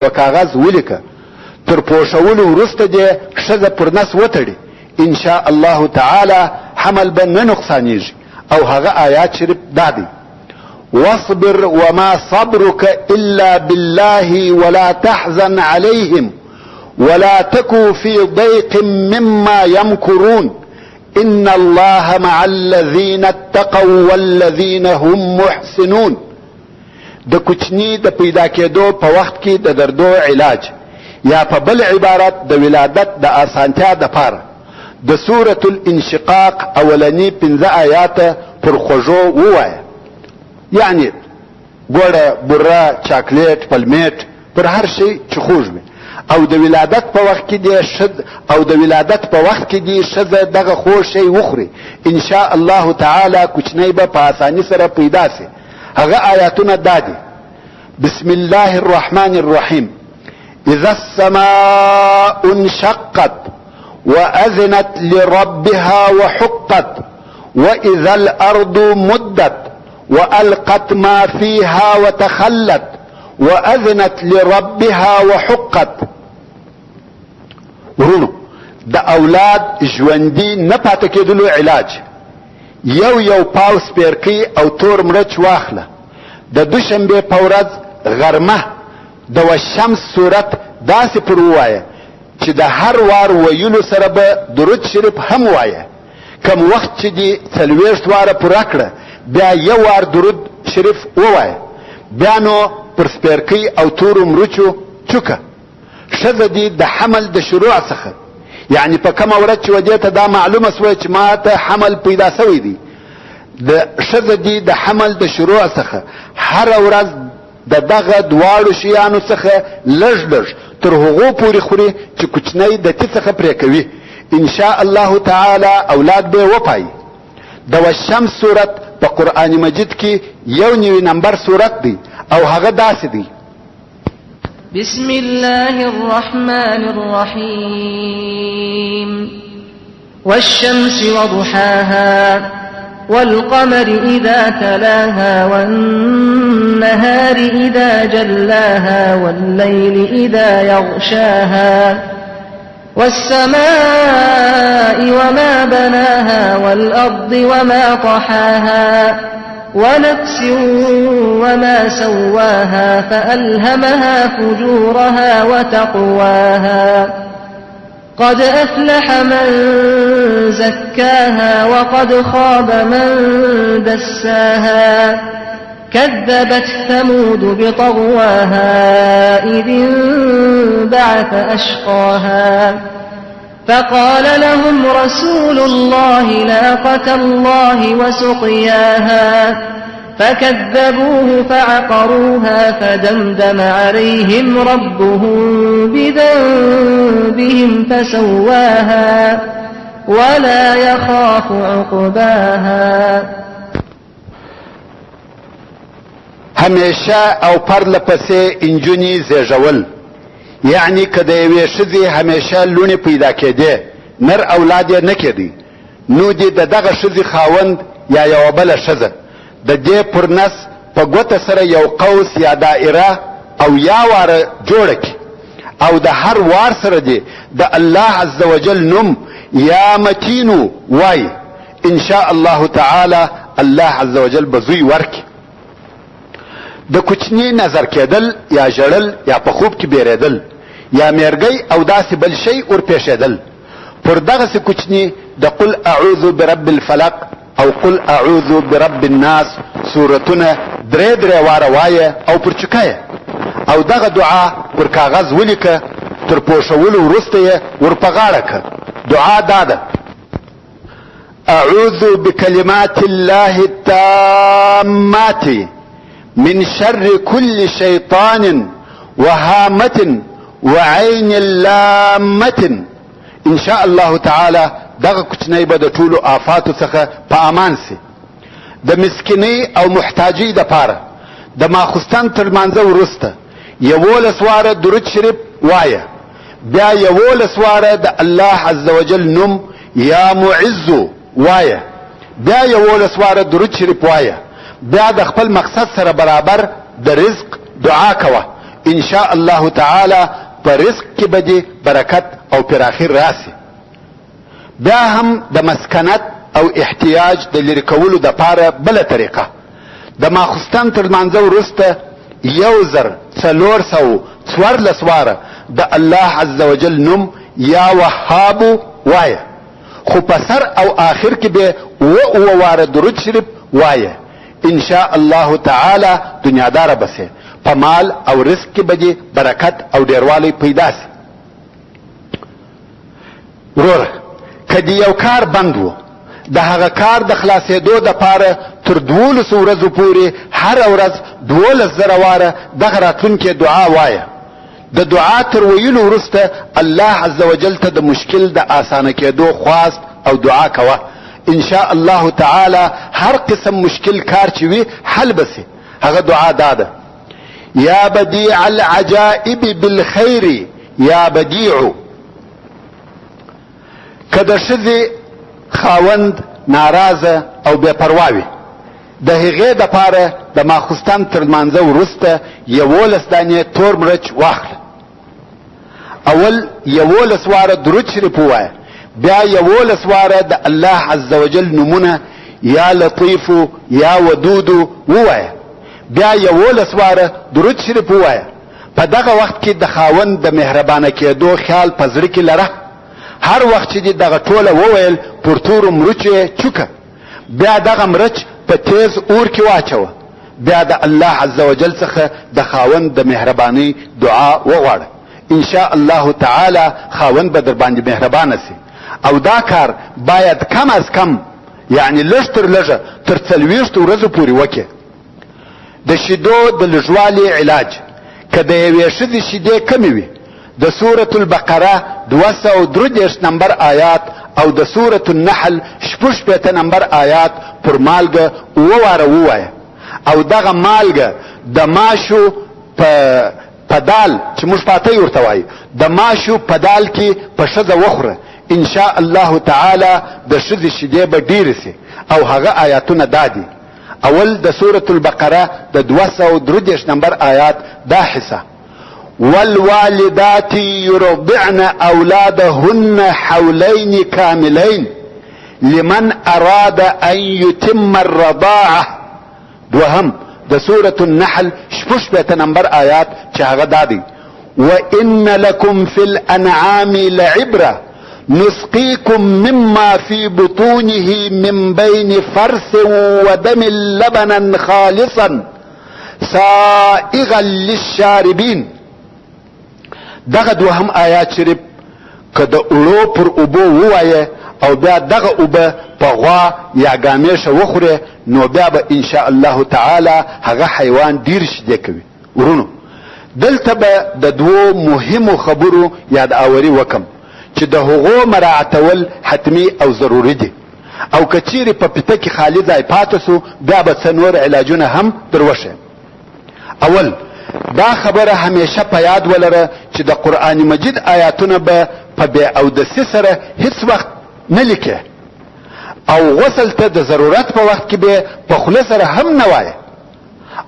په کاغذ ولیکه، تر پوښولو وروسته دې ښځه پر نس وتړي، ان شاء الله تعالی حمل به نه نقصانیږي. او هغه آیات شریف دا دی: واصبر وما صبرك الا بالله ولا تحزن عليهم ولا تكو في ضيق مما يمكرون ان الله مع الذين اتقوا والذين هم محسنون. د کوچنی د پیدا کېدو په وخت کې د دردو علاج، یا په بل عبارت د ولادت د آسانتیا د پاره د سورة الانشقاق اولنی 15 آیات پر خوږو ووایه. یعنی ګوړه، بوره، چاکلیټ، پلمیټ، پر هر شی چې خوږ وي. او د ولادت په وخت کې دې ښځه دغه خوږ شی وخوري، ان شاء الله تعالی کوچنی به په آسانی سره پیدا سي. هغه آیاتونه دا دي: بسم الله الرحمن الرحیم، اذا السماء انشقت واذنت لربها وحقت واذا الارض مدت والقت ما فيها وتخلت واذنت لربها وحقت. ورونو، د اولاد ژوندي نه پاتې کېدلو علاج یو پاو سپیرکی او تور مرچ واخله، د دوشنبه په ورځ غرمه د والشمس صورت داسې پر ووایه چې د هر وار ویلو سره به درود شریف هم وایه. کم وخت چې دې 40 واره پوره کړه، بیا یو وار درود شریف ووایه، بیا نو پر سپیرکی او تورو مرچو چوکه. ښځه دې د حمل د شروع څخه، یعنی په کومه ورځ چې ودې ته دا معلومه سوه چې ما ته حمل پیدا سوی دی، د ښځه دې د حمل د شروع څخه هره ورځ د دغه دواړو شیانو څخه لږ تر هغو پورې خوري چې کوچنی د تی څخه پرې کوي، ان شاء الله تعالی اولاد به وپایي. د والشمس صورت په قرآن مجید کې 1 نمبر صورت دی او هغه داسې دی: بسم الله الرحمن الرحيم والشمس وضحاها والقمر إذا تلاها والنهار إذا جلاها والليل إذا يغشاها والسماء وما بناها والأرض وما طحاها ونفس وما سواها فألهمها فجورها وتقواها قد أفلح من زكاها وقد خاب من دساها كذبت ثمود بطغواها إذ انبعث أشقاها فقال لهم رسول الله ناقة الله وسقياها فكذبوه فعقروها فدمدم عليهم ربهم بذنبهم فسواها ولا يخاف عقباها. همیشه او پرله پسې انجونی زیږول، یعنی که د یوې ښځې همیشه لوڼې پیدا کېدې، نر اولاد یې نه کېدی، نو دې د دغه ښځې خاوند یا یوه بله ښځه د دې پر نس په ګوته سره یو قوس یا دائره او یا واره جوړه کړي، او د هر وار سره دې د الله عز وجل نوم یا متینو وای، ان شاء الله تعالی الله عز وجل به زوی ورکړي. د کوچنی نظر کېدل یا ژړل یا په خوب کې بیرېدل یا میرګی او داسې بل شی ورپېښېدل، پر دغسې کوچنی د قل اعوذ برب الفلق او قل اعوذ برب الناس سورتونه 3 واره وایه او پر چکه، او دغه دعا پر کاغذ ولیکه، تر پوښولو وروسته یې ورپه غاړه که. دعا دا ده: اعوذ بکلمات الله التامات من شر كل شيطان وهامة وعين لامة. ان شاء الله تعالی دغه کوچنی به د ټولو آفاتو څخه په امان سي. د مسکینۍ او محتاجۍ دپاره د ماخوستن تر لمانځه وروسته 11 واره درود شریف وایه، بیا 11 واره د الله عز وجل نوم یا معز وایه، بیا 11 واره درود شریف وایه، بیا د خپل مقصد سره برابر د رزق دعا کوه، ان شاء الله تعالی په رزق کې به دې برکت او پراخي راسي. بیا هم د مسکنت او احتیاج د لرې کولو دپاره بله طریقه، د ماخوستن تر لمانځه وروسته 1414 واره د الله عز وجل نوم یا وهابو وایه، خو په سر او آخر کې به اوه واره درود شریف وایه. ان شاء الله تعالی دنیاداره بسې په مال او رزق کې به برکت او ډیروالی پیدا سي. وروره که دې یو کار بند و، د هغه کار د خلاصېدو دپاره تر 12 ورځو پورې هره ورځ 12,000 واره دغه راتلونکې دعا وایه. د دعا تر ویلو وروسته الله عز وجل ته د مشکل د اسانه کېدو خواست او دعا کوه. ان شاء الله تعالی هر قسم مشکل کار چې وي حل بسي. هغه دعا داده: یا بدیع العجائب بالخیر یا بدیع. که د ښځې خاوند ناراضه او بے پروا وي، د هغې دپاره د ماخوستن تر لمانځه وروسته 11 دانې تور مرچ واخله. اول 11 واره درود شریف ووایه، بیا 11 واره د الله عز وجل نومونه یا لطیفو یا ودودو ووایه، بیا 11 واره درود شریف ووایه. په دغه وخت کې د خاوند د مهربانه کېدو خیال په زړه کې لره. هر وخت چې دغه ټوله وویل پر تورو مرچو یې چوکه، بیا دغه مرچ په تیز اور کې واچوه، بیا د الله عز وجل څخه د خاوند د مهربانۍ دعا وغواړه. ان شاء الله تعالی خاوند به در باندې مهربانه سي. او دا کار باید کم از کم یعنی لږ تر لږه تر 40 ورځو پورې وکړي. د شیدو د لږوالي علاج، که د یوې ښځې شیدې کمې وي، د سورة البقره 233 نمبر آیات او د سورة النحل 66 نمبر آیات پر مالګه وواره ووایه. او دغه مالګه د ماشو په دال چې موږ پاتې ورته وایو، د ماشو په دال کې په ښځه وخوره. ان شاء الله تعالی د ښځې شیدې به ډېرې سي. او هغه آیاتونه دا دي: اول د سورة البقره د 233 نمبر آیات دا حصه: والوالدات يرضعن اولادهن حولين كاملين لمن اراد ان يتم الرضاعه. دوهم د سورة النحل 66 نمبر آیات چې هغه دا دی: وان لكم في الانعام لعبره نسقيكم مما في بطونه من بين فرث ودم لبنا خالصا سائغا للشاربين. دغه دوهم آیات شریف که د اوړو پر اوبو ووایه او بیا دغه اوبه په غوا یا ګامیشه وخوره، نو بیا به ان شاء الله تعالی هغه حیوان ډیر شیدې کوي. ورونو دلته به د دوو مهمو خبرو یادآوري وکم چې د هغو مراعتول حتمی او ضروري دي. او که چیرې په پته کې خالی ځای پاته سو، بیا به څه نور علاجونه هم در وښیم. اول دا خبره همیشه په یاد ولره چې د قرآن مجید آیاتونه به په بې اودسي سره هیڅ وخت نه لیکې، او غسل ته د ضرورت په وخت کې به په خوله سره هم نه وایه.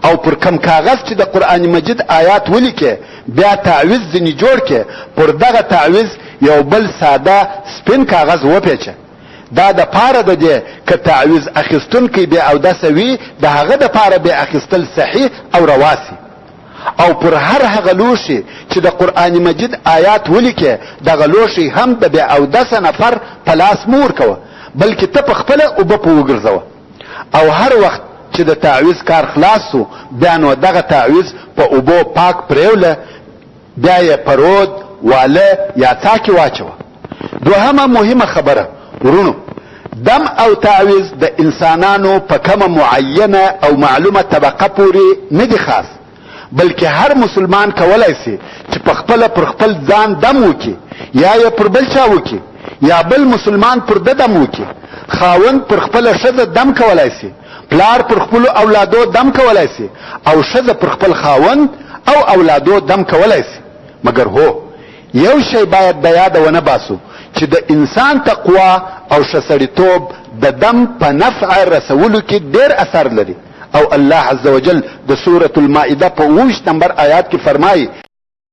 او پر کم کاغذ چې د قرآن مجید آیات ولیکې، بیا تعویز ځینې جوړ کې، پر دغه تعویز یو بل ساده سپین کاغذ وپیچه. دا د پاره د دې که تعویز اخیستونکی بې اودسه وي، د هغه د پاره بې اخیستل صحیح او رواسی. او پر هر هغه لوشي چې د قرآن مجید آیات ولیکې، دغه لوشي هم د بې اودسه نفر په لاس مور کوه، بلکې ته په خپله اوبه په وګرځوه. او هر وخت چې د تعویز کار خلاص سو، بیا نو دغه تعویز په اوبو پاک پریوله، بیا یې پرود واله یا څاکې واچوه. دوهمه مهمه خبره ورونو، دم او تعویز د انسانانو په کومه معینه او معلومه طبقه پورې نه دي خاص، بلکې هر مسلمان کولای سي چې په خپل پر خپل ځان دم وکي، یا یې پر بل چا وکي، یا بل مسلمان پر د دم وکي. خاوند پر خپل ښځه دم کولای سي، پلار پر خپل اولادو دم کولای سي، او ښځه پر خپل خاوند او اولادو دم کولای سي. مګر هو یو شی باید د یاد ونه باسو چې د انسان تقوا او ښه سړیتوب د دم په نفع رسولو کې ډېر اثر لري، او الله عز وجل د سورة المائده په 20 نمبر آیات کې فرمایي